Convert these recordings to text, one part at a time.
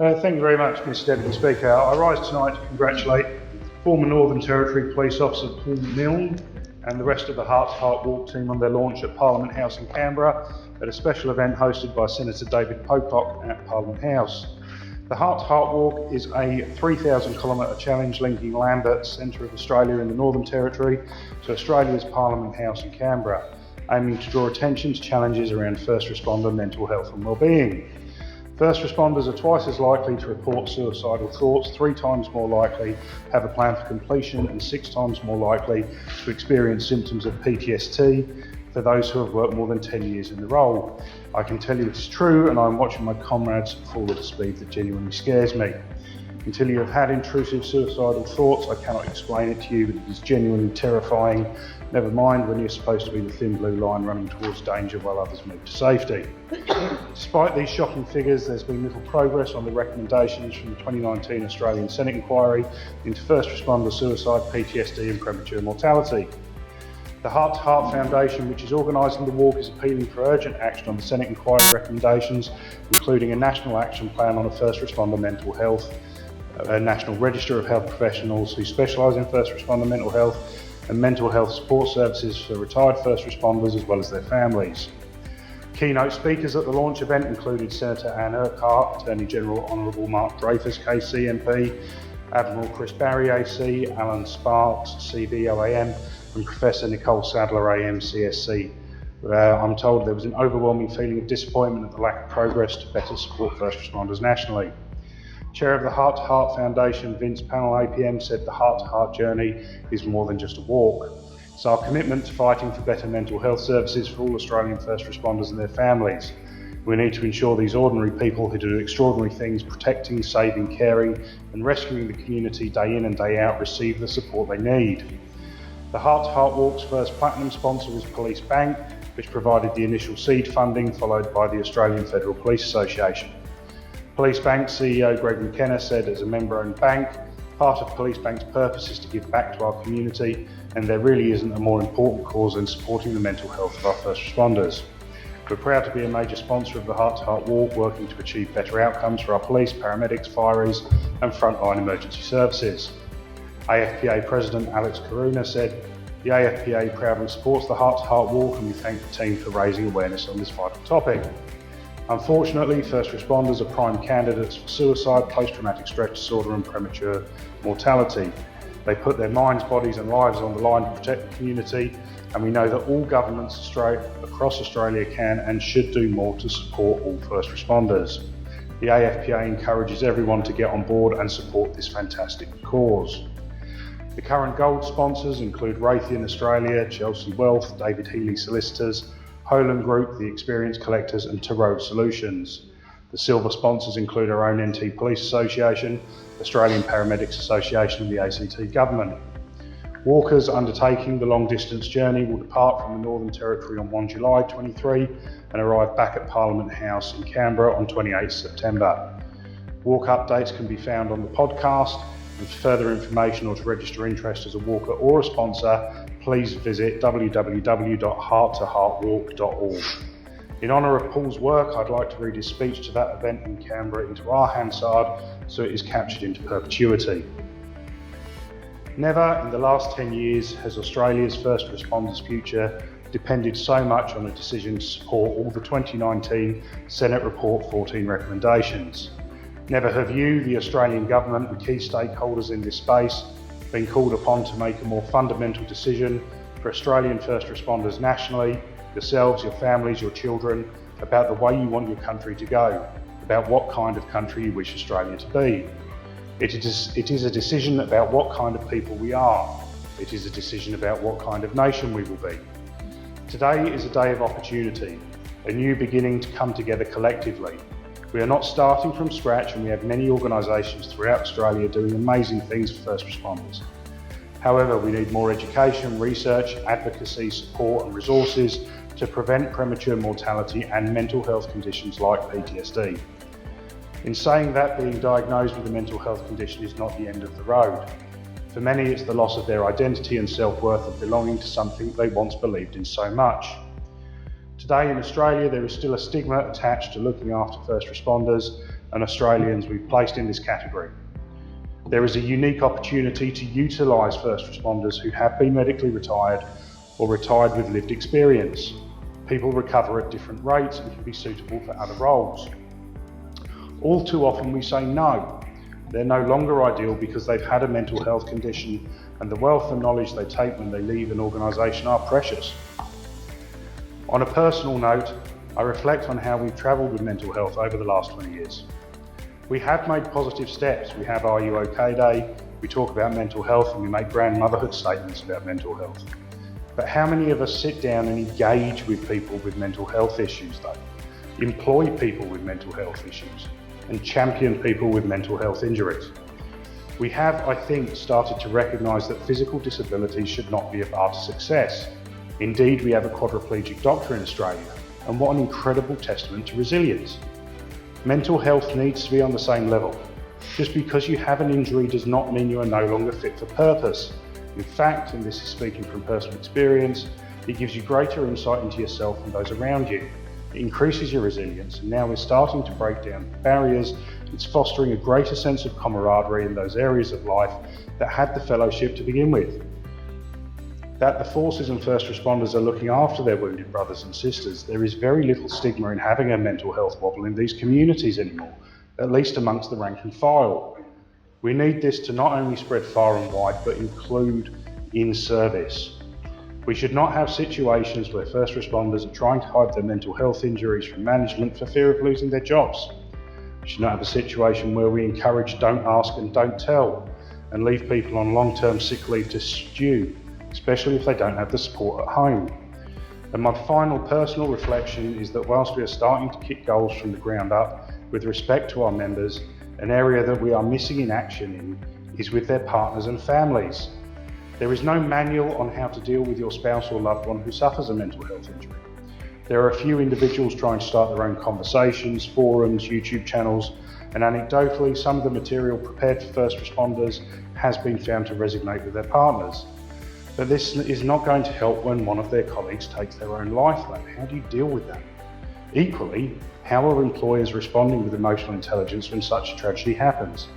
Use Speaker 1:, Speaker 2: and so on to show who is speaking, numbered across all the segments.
Speaker 1: Thank you very much, Mr Deputy Speaker. I rise tonight to congratulate former Northern Territory Police Officer Paul Milne and the rest of the Heart to Heart Walk team on their launch at Parliament House in Canberra at a special event hosted by Senator David Pocock at Parliament House. The Heart to Heart Walk is a 3,000 kilometre challenge linking Lambert, centre of Australia in the Northern Territory, to Australia's Parliament House in Canberra, aiming to draw attention to challenges around first responder mental health and wellbeing. First responders are twice as likely to report suicidal thoughts, 3 times more likely to have a plan for completion, and 6 times more likely to experience symptoms of PTSD for those who have worked more than 10 years in the role. I can tell you it's true, and I'm watching my comrades fall at a speed that genuinely scares me. Until you have had intrusive suicidal thoughts, I cannot explain it to you, but it is genuinely terrifying, never mind when you're supposed to be the thin blue line running towards danger while others move to safety. Despite these shocking figures, there's been little progress on the recommendations from the 2019 Australian Senate inquiry into first responder suicide, PTSD and premature mortality. The Heart to Heart Foundation, which is organising the walk, is appealing for urgent action on the Senate inquiry recommendations, including a national action plan on a first responder mental health, a national register of health professionals who specialise in first responder mental health, and mental health support services for retired first responders as well as their families. Keynote speakers at the launch event included Senator Anne Urquhart, Attorney General Honourable Mark Dreyfus, KC MP, Admiral Chris Barry AC, Alan Sparks, CVOAM, and Professor Nicole Sadler AM CSC. I'm told there was an overwhelming feeling of disappointment at the lack of progress to better support first responders nationally. Chair of the Heart to Heart Foundation, Vince Pannell APM, said the Heart to Heart journey is more than just a walk. It's our commitment to fighting for better mental health services for all Australian first responders and their families. We need to ensure these ordinary people who do extraordinary things, protecting, saving, caring and rescuing the community day in and day out, receive the support they need. The Heart to Heart Walk's first platinum sponsor was Police Bank, which provided the initial seed funding, followed by the Australian Federal Police Association. Police Bank CEO Greg McKenna said, as a member-owned bank, part of Police Bank's purpose is to give back to our community, and there really isn't a more important cause than supporting the mental health of our first responders. We're proud to be a major sponsor of the Heart to Heart Walk, working to achieve better outcomes for our police, paramedics, fireys and frontline emergency services. AFPA President Alex Karuna said, the AFPA proudly supports the Heart to Heart Walk, and we thank the team for raising awareness on this vital topic. Unfortunately, first responders are prime candidates for suicide, post-traumatic stress disorder and premature mortality. They put their minds, bodies and lives on the line to protect the community, and we know that all governments across Australia can and should do more to support all first responders. The AFPA encourages everyone to get on board and support this fantastic cause. The current gold sponsors include Raytheon Australia, Chelsea Wealth, David Healy Solicitors, Holand Group, The Experience Collectors and Tarot Solutions. The silver sponsors include our own NT Police Association, Australian Paramedics Association and the ACT Government. Walkers undertaking the long distance journey will depart from the Northern Territory on 1 July 23 and arrive back at Parliament House in Canberra on 28 September. Walk updates can be found on the podcast, and for further information or to register interest as a walker or a sponsor, please visit www.hearttoheartwalk.org. In honour of Paul's work, I'd like to read his speech to that event in Canberra into our Hansard so it is captured into perpetuity. Never in the last 10 years has Australia's first responders' future depended so much on a decision to support all the 2019 Senate Report 14 recommendations. Never have you, the Australian Government and key stakeholders in this space, been called upon to make a more fundamental decision for Australian first responders nationally, yourselves, your families, your children, about the way you want your country to go, about what kind of country you wish Australia to be. It is a decision about what kind of people we are. It is a decision about what kind of nation we will be. Today is a day of opportunity, a new beginning to come together collectively. We are not starting from scratch, and we have many organisations throughout Australia doing amazing things for first responders. However, we need more education, research, advocacy, support and resources to prevent premature mortality and mental health conditions like PTSD. In saying that, being diagnosed with a mental health condition is not the end of the road. For many, it's the loss of their identity and self-worth of belonging to something they once believed in so much. Today in Australia, there is still a stigma attached to looking after first responders, and Australians we've placed in this category. There is a unique opportunity to utilise first responders who have been medically retired or retired with lived experience. People recover at different rates and can be suitable for other roles. All too often we say no. They're no longer ideal because they've had a mental health condition, and the wealth and knowledge they take when they leave an organisation are precious. On a personal note, I reflect on how we've travelled with mental health over the last 20 years. We have made positive steps. We have Are You OK Day, we talk about mental health, and we make grand motherhood statements about mental health. But how many of us sit down and engage with people with mental health issues though? Employ people with mental health issues and champion people with mental health injuries? We have, I think, started to recognise that physical disability should not be a bar to success. Indeed, we have a quadriplegic doctor in Australia, and what an incredible testament to resilience. Mental health needs to be on the same level. Just because you have an injury does not mean you are no longer fit for purpose. In fact, and this is speaking from personal experience, it gives you greater insight into yourself and those around you. It increases your resilience, and now we're starting to break down barriers. It's fostering a greater sense of camaraderie in those areas of life that had the fellowship to begin with. That the forces and first responders are looking after their wounded brothers and sisters. There is very little stigma in having a mental health wobble in these communities anymore, at least amongst the rank and file. We need this to not only spread far and wide, but include in service. We should not have situations where first responders are trying to hide their mental health injuries from management for fear of losing their jobs. We should not have a situation where we encourage don't ask and don't tell and leave people on long-term sick leave to stew, especially if they don't have the support at home. And my final personal reflection is that whilst we are starting to kick goals from the ground up with respect to our members, an area that we are missing in action in is with their partners and families. There is no manual on how to deal with your spouse or loved one who suffers a mental health injury. There are a few individuals trying to start their own conversations, forums, YouTube channels, and anecdotally, some of the material prepared for first responders has been found to resonate with their partners. But this is not going to help when one of their colleagues takes their own life though. How do you deal with that? Equally, how are employers responding with emotional intelligence when such a tragedy happens?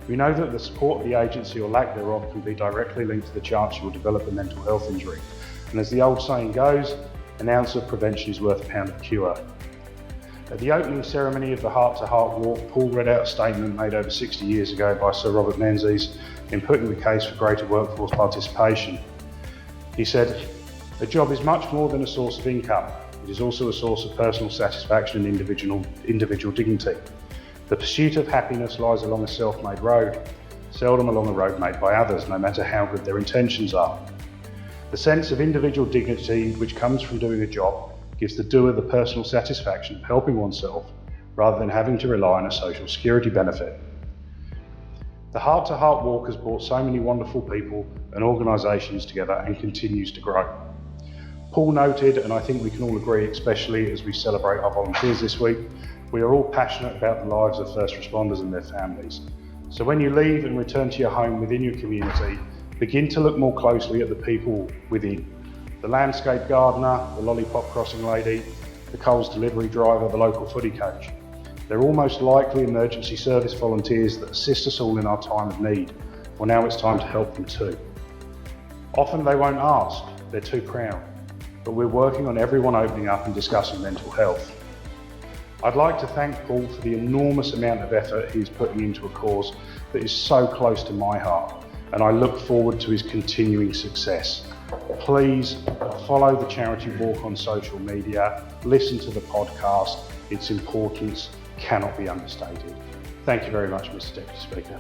Speaker 1: We know that the support of the agency or lack thereof can be directly linked to the chance you will develop a mental health injury. And as the old saying goes, an ounce of prevention is worth a pound of cure. At the opening ceremony of the Heart to Heart Walk, Paul read out a statement made over 60 years ago by Sir Robert Menzies in putting the case for greater workforce participation. He said, "A job is much more than a source of income. It is also a source of personal satisfaction and individual dignity. The pursuit of happiness lies along a self-made road, seldom along a road made by others, no matter how good their intentions are. The sense of individual dignity which comes from doing a job gives the doer the personal satisfaction of helping oneself rather than having to rely on a social security benefit." The Heart to Heart Walk has brought so many wonderful people and organisations together and continues to grow. Paul noted, and I think we can all agree, especially as we celebrate our volunteers this week, we are all passionate about the lives of first responders and their families. So when you leave and return to your home within your community, begin to look more closely at the people within. The landscape gardener, the lollipop crossing lady, the Coles delivery driver, the local footy coach. They're all most likely emergency service volunteers that assist us all in our time of need. Well, now it's time to help them too. Often they won't ask, they're too proud, but we're working on everyone opening up and discussing mental health. I'd like to thank Paul for the enormous amount of effort he's putting into a cause that is so close to my heart, and I look forward to his continuing success. Please follow the charity walk on social media, listen to the podcast. Its importance cannot be understated. Thank you very much, Mr. Deputy Speaker.